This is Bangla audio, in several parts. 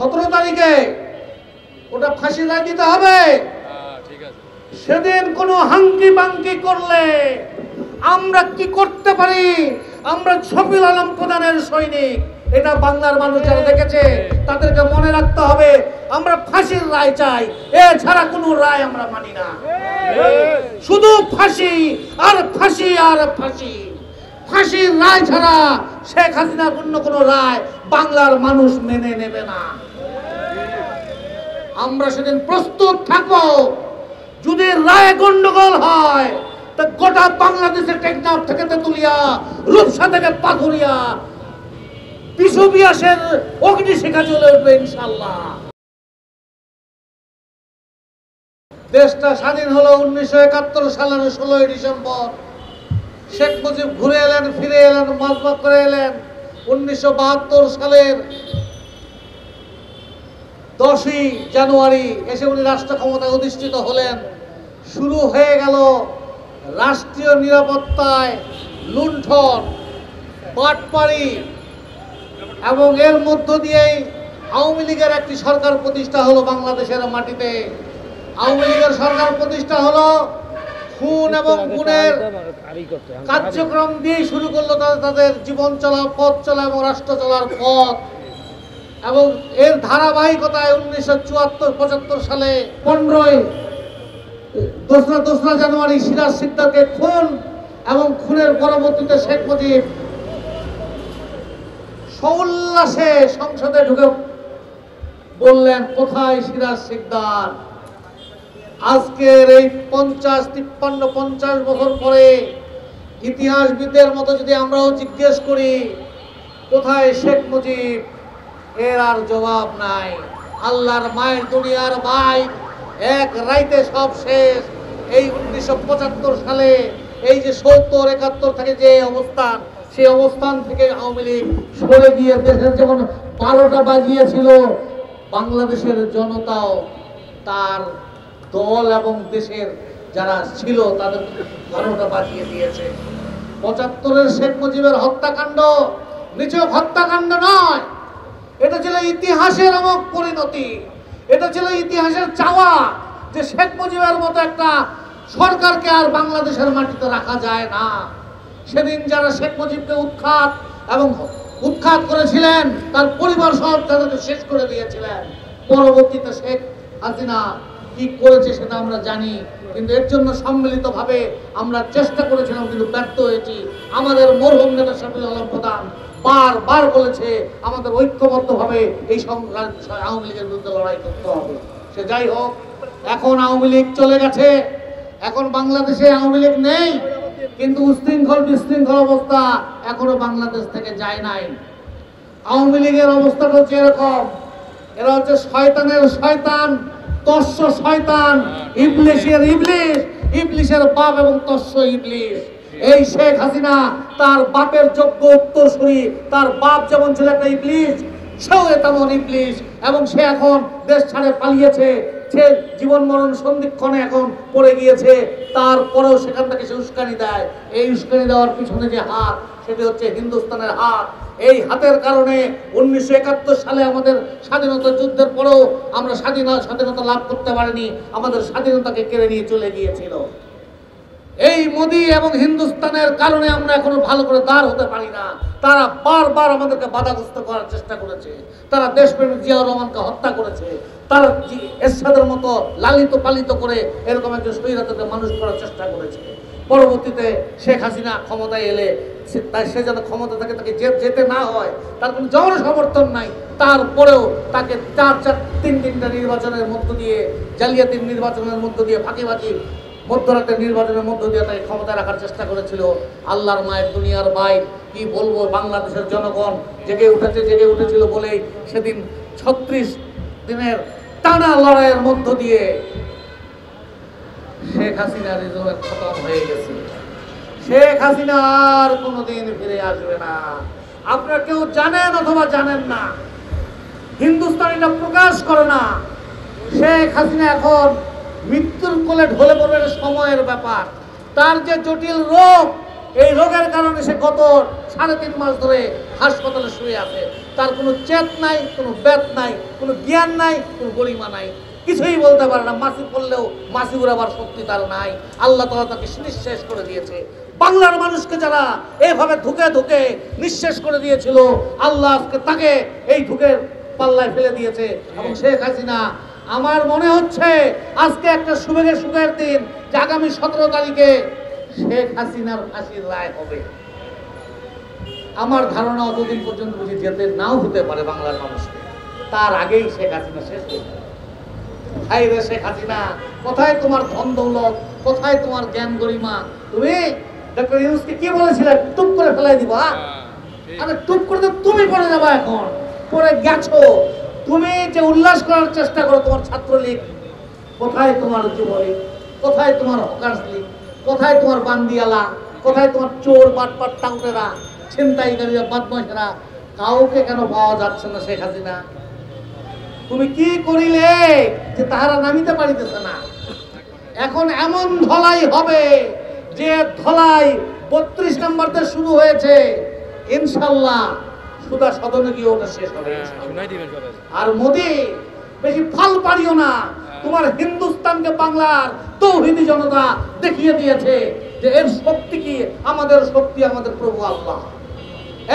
17 তারিখে ওটা ফাঁসি রায় দিতে হবে। সেদিন কোনো হাঙ্কি বাঙ্কি করলে আমরা কি করতে পারি? আমরা শফিউল আলম প্রধানের সৈনিক, এটা বাংলার মানুষ যারা দেখেছে তাদেরকে মনে রাখতে হবে। আমরা ফাঁসির রায় চাই, এছাড়া কোনো রায় আমরা মানি না। শুধু ফাঁসি আর ফাঁসি আর ফাঁসি। ফাঁসির রায় ছাড়া শেখ হাসিনার অন্য কোনো রায় বাংলার মানুষ মেনে নেবে না। আমরা সেদিন প্রস্তুত থাকবো। যদি রায় গন্ডগোল হয় তা গোটা বাংলাদেশের টেকনাফ থেকে তেতুলিয়া, রূপসা থেকে পাথুরিয়া, বিশ্ববিয়াসের অগ্নিশিখা জ্বলে উঠবে ইনশাআল্লাহ। দেশটা স্বাধীন হলো 1971 সালের 16 ডিসেম্বর। শেখ মুজিব ঘুরে এলেন, ফিরে এলেন, মাজমা করে এলেন 1972 সালের 10ই জানুয়ারি এসে উনি রাষ্ট্র ক্ষমতায় অধিষ্ঠিত হলেন। শুরু হয়ে গেল রাষ্ট্রীয় নিরাপত্তায় লুণ্ঠন, পাটপাড়ি, এবং এর মধ্য দিয়েই আওয়ামী লীগের একটি সরকার প্রতিষ্ঠা হলো বাংলাদেশের মাটিতে। আওয়ামী লীগের সরকার প্রতিষ্ঠা হলো খুন এবং গুণের কার্যক্রম দিয়ে শুরু করলো তাদের জীবন চলা, পথ চলা এবং রাষ্ট্র চলার পথ। এবং এর ধারাবাহিকতায় 1974-75 সালে 2রা জানুয়ারি সিরাজ সিকদারকে খুন, এবং খুনের পরবর্তীতে শেখ মুজিব সউল্লাসে সংসদে ঢুকে বললেন, কোথায় সিরাজ সিকদার? আজকের এই 50 বছর পরে ইতিহাসবিদদের মতো যদি আমরাও জিজ্ঞেস করি কোথায় শেখ মুজিব, এর আর জবাব নাই। আল্লাহর মায়ের দুনিয়ার ভাই, এক রাইতে সব শেষ। এই 1975 সালে এই যে 70-71 থেকে যে অবস্থান, সেই অবস্থান থেকে আওয়ামী লীগ সরে গিয়ে দেশের যখন 12টা বাজিয়েছিল, বাংলাদেশের জনতাও তার দল এবং দেশের যারা ছিল তাদের 12টা বাজিয়ে দিয়েছে। 75-এর শেখ মুজিবের হত্যাকাণ্ড নিছক হত্যাকাণ্ড নয়, এটা ছিল ইতিহাসের অমোঘ পরিণতি। এটা ছিল ইতিহাসের চাওয়া যে শেখ মুজিবের মতো একটা সরকারকে আর বাংলাদেশের মাটিতে রাখা যায় না। সেদিন যারা শেখ মুজিবকে উৎখাত করেছিলেন, তার পরিবার সহ তাদেরকে শেষ করে দিয়েছিলেন। পরবর্তীতে শেখ হাসিনা কি করেছে সেটা আমরা জানি, কিন্তু এর জন্য সম্মিলিতভাবে আমরা চেষ্টা করেছিলাম, কিন্তু ব্যর্থ হয়েছি। আমাদের মরহুম নেতা শফিউল আলম প্রধান বারবার বলেছে আমাদের ঐক্যবদ্ধভাবে এই আওয়ামী লীগের বিরুদ্ধে লড়াই করতে হবে। সে যাই হোক, এখন আওয়ামী লীগ চলে গেছে, এখন বাংলাদেশে আওয়ামী লীগ নেই, কিন্তু উশৃঙ্খল বিশৃঙ্খল অবস্থা এখনো বাংলাদেশ থেকে যায় নাই। আওয়ামী লীগের অবস্থাটা হচ্ছে এরকম, এরা হচ্ছে শয়তানের শয়তান, তস্য শয়তান, ইবলিশের ইবলিশ, ইবলিশের বাপ এবং তস্য ইবলিশ। এই শেখ হাসিনা তার বাপের যোগ্য উত্তরসূরি, তার বাপ যেমন ছিল একটা ইবলিশ, সেও তেমন ইবলিশ, এবং সে এখন দেশ ছাড়ে পালিয়েছে। সে জীবন মরণ সন্ধিক্ষণে এখন পড়ে গিয়েছে, তারপরেও সেখান থেকে সে উস্কানি দেয়। এই উস্কানি দেওয়ার পিছনে যে হাত, সেটি হচ্ছে হিন্দুস্তানের হাত। এই হাতের কারণে 1971 সালে আমাদের স্বাধীনতা যুদ্ধের পরেও আমরা স্বাধীনতা লাভ করতে পারিনি, আমাদের স্বাধীনতাকে কেড়ে নিয়ে চলে গিয়েছিল। এই মোদি এবং হিন্দুস্তানের কারণে আমরা এখনো ভালো করে দাঁড় হতে পারি না। তারা বারবার আমাদেরকে বাধাগ্রস্ত করার চেষ্টা করেছে। তারা দেশপ্রেমিক জিয়াউর রহমানকে হত্যা করেছে। তারা এরশাদের মতো লালিত পালিত করে এরকম একজন স্বৈরাচারকে মানুষ করার চেষ্টা করেছে। পরবর্তীতে শেখ হাসিনা ক্ষমতায় এলে সে যেন ক্ষমতা থেকে তাকে যেতে না হয়, তার কোনো জনসমর্থন নাই, তারপরেও তাকে 3টা নির্বাচনের মধ্য দিয়ে, জালিয়াতির নির্বাচনের মধ্য দিয়ে, ফাঁকিবাজি মধ্যরাতের নির্বাচনের মধ্য দিয়ে তাকে ক্ষমতায় রাখার চেষ্টা করেছিল। আল্লাহর মায়ের দুনিয়ার ভাই, কি বলবো, বাংলাদেশের জনগণ জেগে উঠেছিল বলেই সেদিন 36 দিনের টানা লড়াইয়ের মধ্য দিয়ে শেখ হাসিনা রিজওয়ের খতম হয়ে গেছে। শেখ হাসিনা আর কোনোদিন ফিরে আসবে না। আপনারা কেউ জানেন অথবা জানেন না, হিন্দুস্তানিরা প্রকাশ করে না, শেখ হাসিনা এখন মৃত্যুর কোলে ঢলে পড়বে, সময়ের ব্যাপার। তার যে জটিল রোগ, এই রোগের কারণে সে গত 3.5 মাস ধরে হাসপাতালে শুয়ে আছে। তার কোনো চেত নাই, কোনো বেত নাই, কোনো জ্ঞান নাই, কোনো গরিমা নাই, কিছুই বলতে পারে না। মাসি পড়লেও মাসি উড়াবার শক্তি তার নাই। আল্লাহ তাআলা তাকে নিঃশেষ করে দিয়েছে। বাংলার মানুষকে যারা এভাবে ধুকে ধুকে নিঃশেষ করে দিয়েছিল, আল্লাহ আজকে তাকে এই ধুকের পাল্লায় ফেলে দিয়েছে। এবং শেখ হাসিনা, আমার মনে হচ্ছে আজকে একটা সুখের দিন যে আগামী 17 তারিখে শেখ হাসিনার ফাঁসির রায় হবে। আমার ধারণা অতদিন পর্যন্ত বুঝি যেতে নাও হতে পারে বাংলার মানুষকে, তার আগেই শেখ হাসিনা শেষ হয়ে যাবে। হাই রে শেখ হাসিনা, কোথায় তোমার ধন দৌলত, কোথায় তোমার জ্ঞান গরিমা? তুমি ডক্টর ইউনূসকে কি বলেছিলে? টুপ করে ফেলাই দিবা। আরে টুপ করে তো তুমি পড়ে যাবা, এখন পড়ে গেছো। তুমি যে উল্লাস করার চেষ্টা করো তোমার ছাত্রলীগ, কোথায় তোমার যুবলীগ, কোথায় তোমার হকার্স লীগ, কোথায় তোমার বান্দিয়ালা, কোথায় তোমার চোর বাটপাট টাউটেরা, ছিনতাইকারীরা, বদমাশেরা? কাউকে কেন পাওয়া যাচ্ছে না শেখ হাসিনা? তুমি কি করিলে যে তাহারা নামিতে পারিতেছে না? এখন এমন ধলাই হবে যে ধলাই 32 নম্বরতে শুরু হয়েছে, ইনশাআল্লাহ সুদা সদনে গিয়ে ওটা শেষ হবে। আর মোদি, বেশি ফাল পারিও না। তোমার হিন্দুস্তানকে বাংলার তৌহিদি জনতা দেখিয়ে দিয়েছে যে এর শক্তি কি। আমাদের শক্তি আমাদের প্রভু আল্লাহ।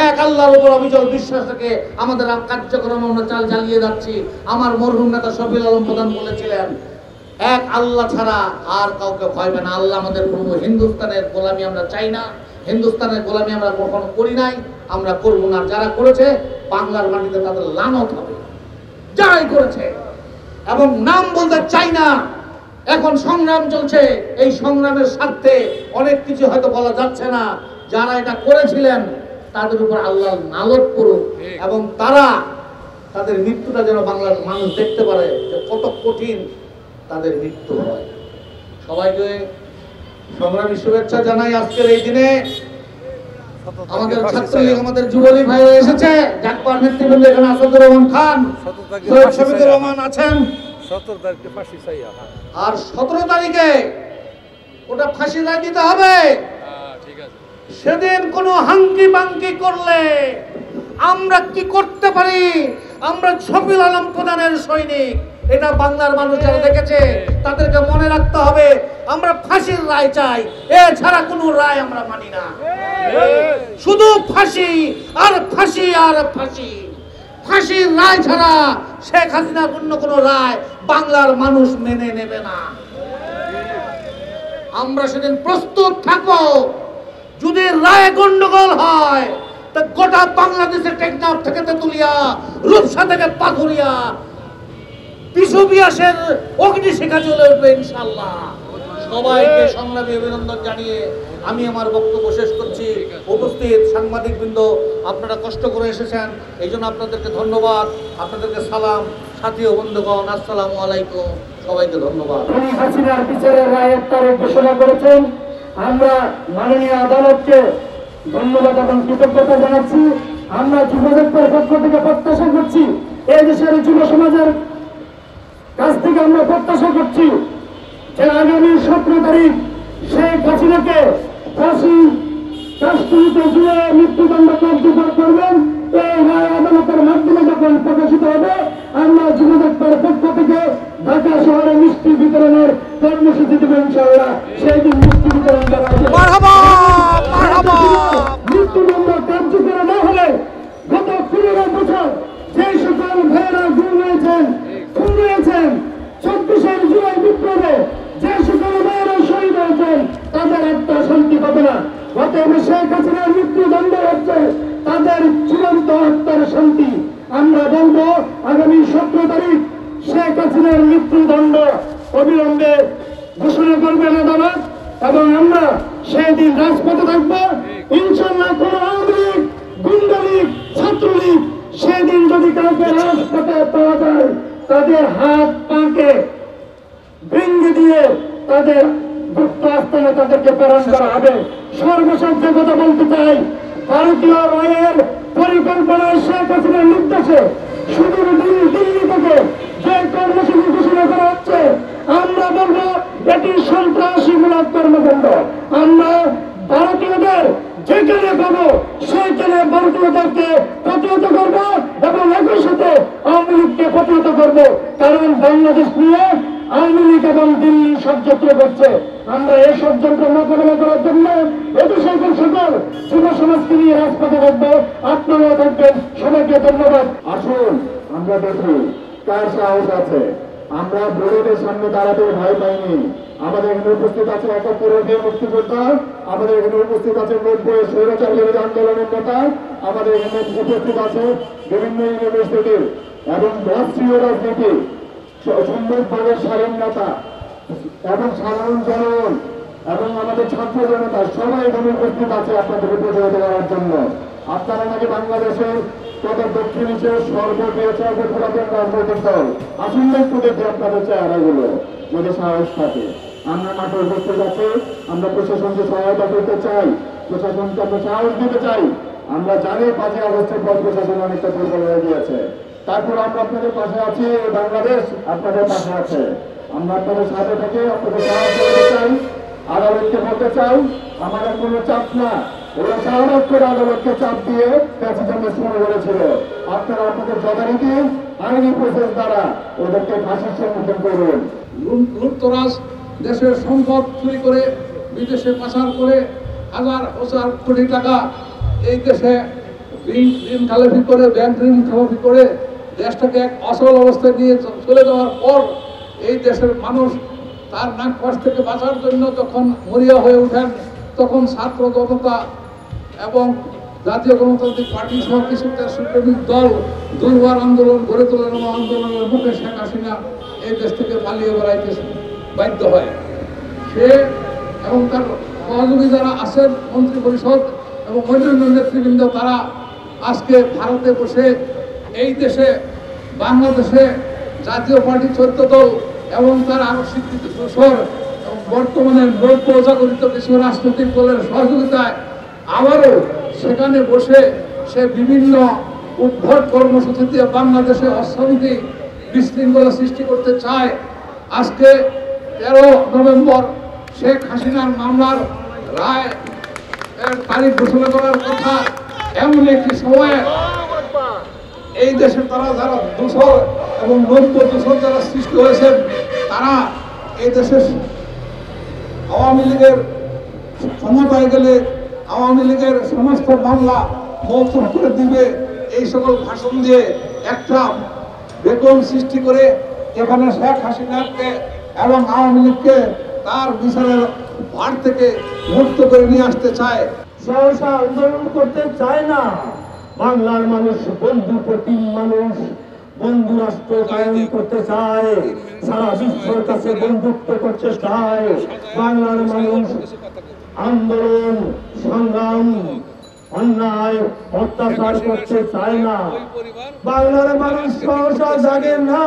এক আল্লাহর উপর অবিচল বিশ্বাস থেকে আমাদের কার্যক্রম আমরা চালিয়ে যাচ্ছি। আমার মরহুম নেতা শফিউল আলম প্রধান বলেছিলেন, এক আল্লাহ ছাড়া আর কাউকে ভয় পায় না। আল্লাহ আমাদের প্রভু। হিন্দুস্তানের গোলামি আমরা চাই না, হিন্দুস্তানের গোলামি আমরা কখনো করি নাই, আমরা করব না। যারা করেছে বাংলার মাটিতে তাদের লানত হবে, যারাই করেছে। এবং নাম বলতে চাই না, এখন সংগ্রাম চলছে। এই সংগ্রামের স্বার্থে অনেক কিছু হয়তো বলা যাচ্ছে না। যারা এটা করেছিলেন তাদের উপর আল্লাহ নালত করুক, এবং তারা তাদের মৃত্যুটা যেন বাংলার মানুষ দেখতে পারে যে কত কঠিন তাদের মৃত্যু হয়। সবাইকে সংগ্রামী শুভেচ্ছা জানাই আজকের এই দিনে। আমাদের ছাত্রলীগ, আমাদের যুবলীগ ভাইরা এসেছে। জাকপার নেতৃবৃন্দ এখানে আসাদুর রহমান খান, সৈয়দ শফিকুর রহমান আছেন। 17 তারিখে ফাঁসি চাই। আর 17 তারিখে ওটা ফাঁসি রায় দিতে হবে। ঠিক আছে। সেদিন কোনো হাঙ্কি বাঙ্কি করলে আমরা কি করতে পারি? আমরা শফিউল আলম প্রধানের সৈনিক। এটা বাংলার মানুষ যারা দেখেছে তাদেরকে মনে রাখতে হবে। আমরা ফাঁসির রায় চাই, এছাড়া কোনো রায় আমরা মানি না। শুধু ফাঁসি আর ফাঁসি আর ফাঁসি। ফাঁসির রায় ছাড়া শেখ হাসিনার অন্য কোনো রায় বাংলার মানুষ মেনে নেবে না। আমরা সেদিন প্রস্তুত থাকবো। যদি রায় গন্ডগোল হয় তা গোটা বাংলাদেশের টেকনাফ থেকে তেতুলিয়া, রূপসা থেকে পাথুরিয়া, বিশ্ববিয়াসের অগ্নিশিখা চলে উঠবে ইনশাআল্লাহ। সবাইকে সংগ্রামী অভিনন্দন জানিয়ে আমি আমার বক্তব্য শেষ করছি। উপস্থিত সাংবাদিক বৃন্দ, আপনারা কষ্ট করে এসেছেন, এই জন্য আপনাদেরকে ধন্যবাদ, আপনাদেরকে সালাম। সাথী ও বন্ধুগণ, আসসালামু আলাইকুম, সবাইকে ধন্যবাদ। উনি হাসিনার বিচারের রায়ের তারিখ ঘোষণা করেছেন। আমরা মাননীয় আদালতকে ধন্যবাদ এবং কৃতজ্ঞতা জানাচ্ছি। আমরা যুবদলের পক্ষ থেকে প্রত্যাশা করছি, এই দেশের যুব সমাজের কাছ থেকে আমরা প্রত্যাশা করছি যে আগামী 17 তারিখ শেখ হাসিনাকে ফাঁসি কাস্টডিতে দিয়ে মৃত্যুদণ্ড কার্যকর করবেন। এই রায় আদালতের মাধ্যমে যখন প্রকাশিত হবে, আমরা যুবদলের পক্ষ থেকে ঢাকা শহরে মিষ্টি বিতরণের কর্মসূচি দেব ইনশাআল্লাহ। সেই দিন মিষ্টি বিতরণ করা হবে। মৃত্যুদণ্ড কার্যকর না হলে গত 15 বছর যে সকল ভাইয়েরা গুম হয়েছেন, খুন হয়েছেন, 24 জুলাই বিপ্লবে যে সকল ভাইয়েরা শহীদ হয়েছেন, তাদের আত্মা শান্তি পাবে না। অতএব শেখ হাসিনার মৃত্যুদণ্ড হচ্ছে তাদের চূড়ান্ত আত্মার শান্তি। আমরা বলবো আগামী 17 তারিখ শেখ হাসিনার মৃত্যুদণ্ড অবিলম্বে ঘোষণা করবেন আদালত, এবং আমরা সেই দিন রাজপথে থাকবো ইনশাআল্লাহ। কোন আওয়ামী লীগ, গুন্ডা লীগ, ছাত্রলীগ সেদিন যদি কাউকে রাজপথে পাওয়া যায়, তাদের হাত পাকে ভেঙে দিয়ে তাদের গুপ্ত আস্তানে তাদেরকে প্রেরণ করা হবে। সর্বশেষ যে কথা বলতে চাই, ভারতীয় রায়ের পরিকল্পনায় শেখ হাসিনার নির্দেশে সুদূর দিল্লি থেকে যে কর্মসূচি ঘোষণা করা হচ্ছে, আমরা বলবো এটি সন্ত্রাসীমূলক কর্মকাণ্ড। আমরা ভারতীয়দের যেখানে পাবো সেখানে ভারতীয়দেরকে প্রতিহত করবো প্রতিহত করব, কারণ বাংলাদেশ নিয়ে আওয়ামী লীগ এবং দিল্লি ষড়যন্ত্র করছে। আমরা এই ষড়যন্ত্র মোকাবেলা করার জন্য এদেশের সকল যুব সমাজকে নিয়ে রাজপথে থাকবো। আপনারা থাকবেন। সবাইকে ধন্যবাদ। আসুন আমরা দেখি কার সাহস আছে। আমরা বুলেটের সামনে দাঁড়াতে ভয় পাইনি। আমাদের এখানে উপস্থিত আছে ৭১ মুক্তিযোদ্ধা, আমাদের এখানে উপস্থিত আছে ৯০ স্বৈরাচার বিরোধী আন্দোলনের নেতা, আমাদের এখানে উপস্থিত আছে বিভিন্ন ইউনিভার্সিটির এবং রাষ্ট্রীয় রাজনীতি সুন্দরভাবের স্বাধীনতা এবং সাধারণ জনগণ এবং আমাদের ছাত্র জনতা সবাই এখানে উপস্থিত আছে আপনাদের প্রতিহত করার জন্য। আপনারা নাকি বাংলাদেশের তত দক্ষিণ এশিয়ার সর্বপুরাতন রাজনৈতিক দল। আসুন একটু দেখি আপনাদের চেহারাগুলো, যদি সাহস থাকে। আমরা মাঠে উপস্থিত আছি, আমরা প্রশাসনকে সহায়তা করতে চাই, প্রশাসনকে আমরা সাহস দিতে চাই। আমরা জানি ৫ই আগস্টের পর প্রশাসন অনেকটা দুর্বল হয়ে গিয়েছে, তারপর আমরা আপনাদের পাশে আছি। বাংলাদেশ আপনাদের পাশে আছে। আমরা আপনাদের সাথে থেকে আপনাদের সাহায্য করতে চাই। আদালতকে বলতে চাই আমাদের কোনো চাপ না, ওরা সাহস করে আদালতকে চাপ দিয়ে প্যাসেঞ্জার শুরু করেছিল। আপনারা আপনাদের যথারীতি আইনি প্রসেস দ্বারা ওদেরকে ফাঁসির সম্মুখীন করুন। লুটতরাজ দেশের সম্পদ চুরি করে বিদেশে পাচার করে হাজার হাজার কোটি টাকা এই দেশে ঋণ খালাফি করে, ব্যাংক ঋণ খালাফি করে দেশটাকে এক অচল অবস্থায় নিয়ে চলে যাওয়ার পর এই দেশের মানুষ তার নাক কষ্ট থেকে বাঁচার জন্য যখন মরিয়া হয়ে ওঠেন, তখন ছাত্র জনতা এবং জাতীয় গণতান্ত্রিক পার্টি সহ কিছু দেশপ্রেমিক দল দুর্বার আন্দোলন গড়ে তোলেন এবং আন্দোলনের মুখে শেখ হাসিনা এই দেশ থেকে পালিয়ে বেড়াইতে বাধ্য হয়। সে এবং তার সহযোগী যারা আছেন মন্ত্রী পরিষদ এবং অন্যান্য নেতৃবৃন্দ, তারা আজকে ভারতে বসে এই দেশে বাংলাদেশে জাতীয় পার্টি 14 দল এবং তার আরো স্বীকৃত দোসর এবং বর্তমানে নব্য জাগরিত কিছু রাজনৈতিক দলের সহযোগিতায় আবারও সেখানে বসে সে বিভিন্ন উদ্ভট কর্মসূচি দিয়ে বাংলাদেশে অশান্তি বিশৃঙ্খলা সৃষ্টি করতে চায়। আজকে 13 নভেম্বর শেখ হাসিনার মামলার রায় তারিখ ঘোষণা করার কথা, এমন একটি সময়ে এই দেশে তারা যারা দোষর এবং নব্য দোষর যারা সৃষ্টি হয়েছেন, তারা এই দেশের আওয়ামী লীগের ক্ষমতায় গেলে আওয়ামী লীগের সমস্ত মামলা মৌকুফ করে দিবে, এই সকল ভাষণ দিয়ে একটা বেকম সৃষ্টি করে এখানে শেখ হাসিনাকে এবং আওয়ামী লীগকে তার বিচারের ভার থেকে মুক্ত করে নিয়ে আসতে চায়। সহসা আন্দোলন করতে চায় না। বাংলার মানুষ বন্ধু প্রতিম মানুষ, বন্ধু রাষ্ট্র কায়েম করতে চায়, সারা বিশ্বের কাছে বন্ধুত্ব করতে চায়। বাংলার মানুষ আন্দোলন সংগ্রাম অন্যায় অত্যাচার করতে চায় না। বাংলার মানুষ সহসা জাগে না।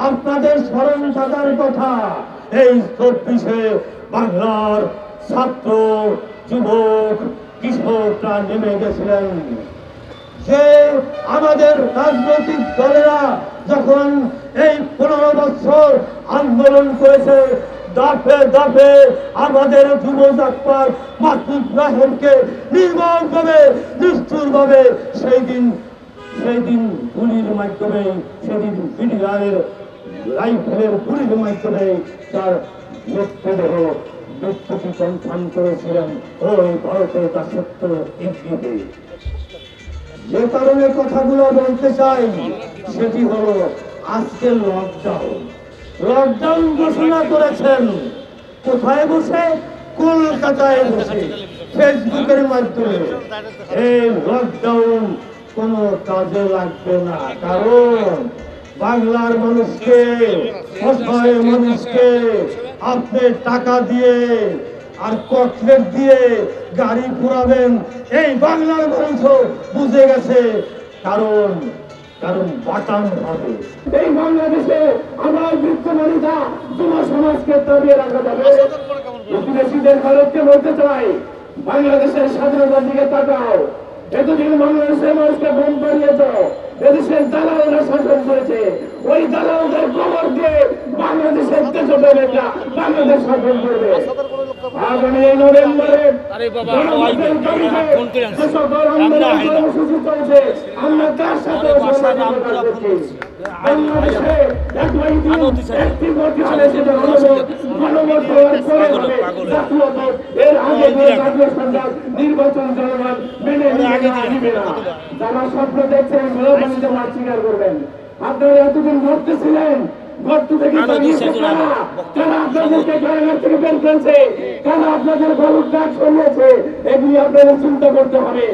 আপনাদের স্মরণ থাকার কথা, এই 24-এ বাংলার ছাত্র যুবক কৃষকরা নেমে গেছিলেন। যে আমাদের রাজনৈতিক দলেরা যখন এই 15 বছর আন্দোলন করেছে, দাপে দাপে আমাদের যুব জাতপার মাসুদ রাহেমকে নির্মমভাবে নিষ্ঠুরভাবে সেই দিন গুলির মাধ্যমে, সেদিন বিডিআরের রাইফেলের গুলির মাধ্যমে তার মৃত্যুদেহ মৃত্যুকে কনফার্ম করেছিলেন ওই ভারতের দাসত্ব ইঙ্গিতে। যে কারণে কথাগুলো বলতে চাই সেটি হলো আজকে লকডাউন ঘোষণা করেছেন। কোথায় বসে? কলকাতায় বসে ফেসবুকের মাধ্যমে। এই লকডাউন কোনো কাজে লাগবে না, কারণ বাংলার মানুষকে, অসহায় মানুষকে আপনি টাকা দিয়ে আর কটলেট দিয়ে গাড়ি ঘুরাবেন, এই বাংলার মানুষও বুঝে গেছে। কারণ বাটাম হবে। এই বাংলাদেশে আমার বৃদ্ধ মানুষরা যুব সমাজকে দাবিয়ে রাখা যাবে। প্রতিবেশীদের ভারতকে বলতে চাই, বাংলাদেশের স্বাধীনতার দিকে তাকাও। এতদিন বাংলাদেশের মানুষকে বোম বানিয়েছ, এদেশের দালালরা শাসন করেছে। ওই দালালদের কবর দিয়ে বাংলাদেশের দেশপ্রেমিকরা বাংলাদেশ শাসন করবে। আগামী নভেম্বরে কর্মসূচি চলছে, আমরা তার সাথে বাংলাদেশে একটি ভোট হলে সেটা গণভোট হওয়ার পরে হবে জাতীয় ভোট। এর আগে কোনো জাতীয় সরকার নির্বাচন জনগণ মেনে নিবে না। যারা স্বপ্ন দেখছেন গোলাবানিতে মাঠ স্বীকার করবেন। আপনারা এতদিন ঘটতেছিলেন, গর্ত থেকে কারা আপনাদেরকে কারাগার থেকে বের করেছে, কারা আপনাদের গরুর ডাক সরিয়েছে, এগুলি আপনাদের চিন্তা করতে হবে।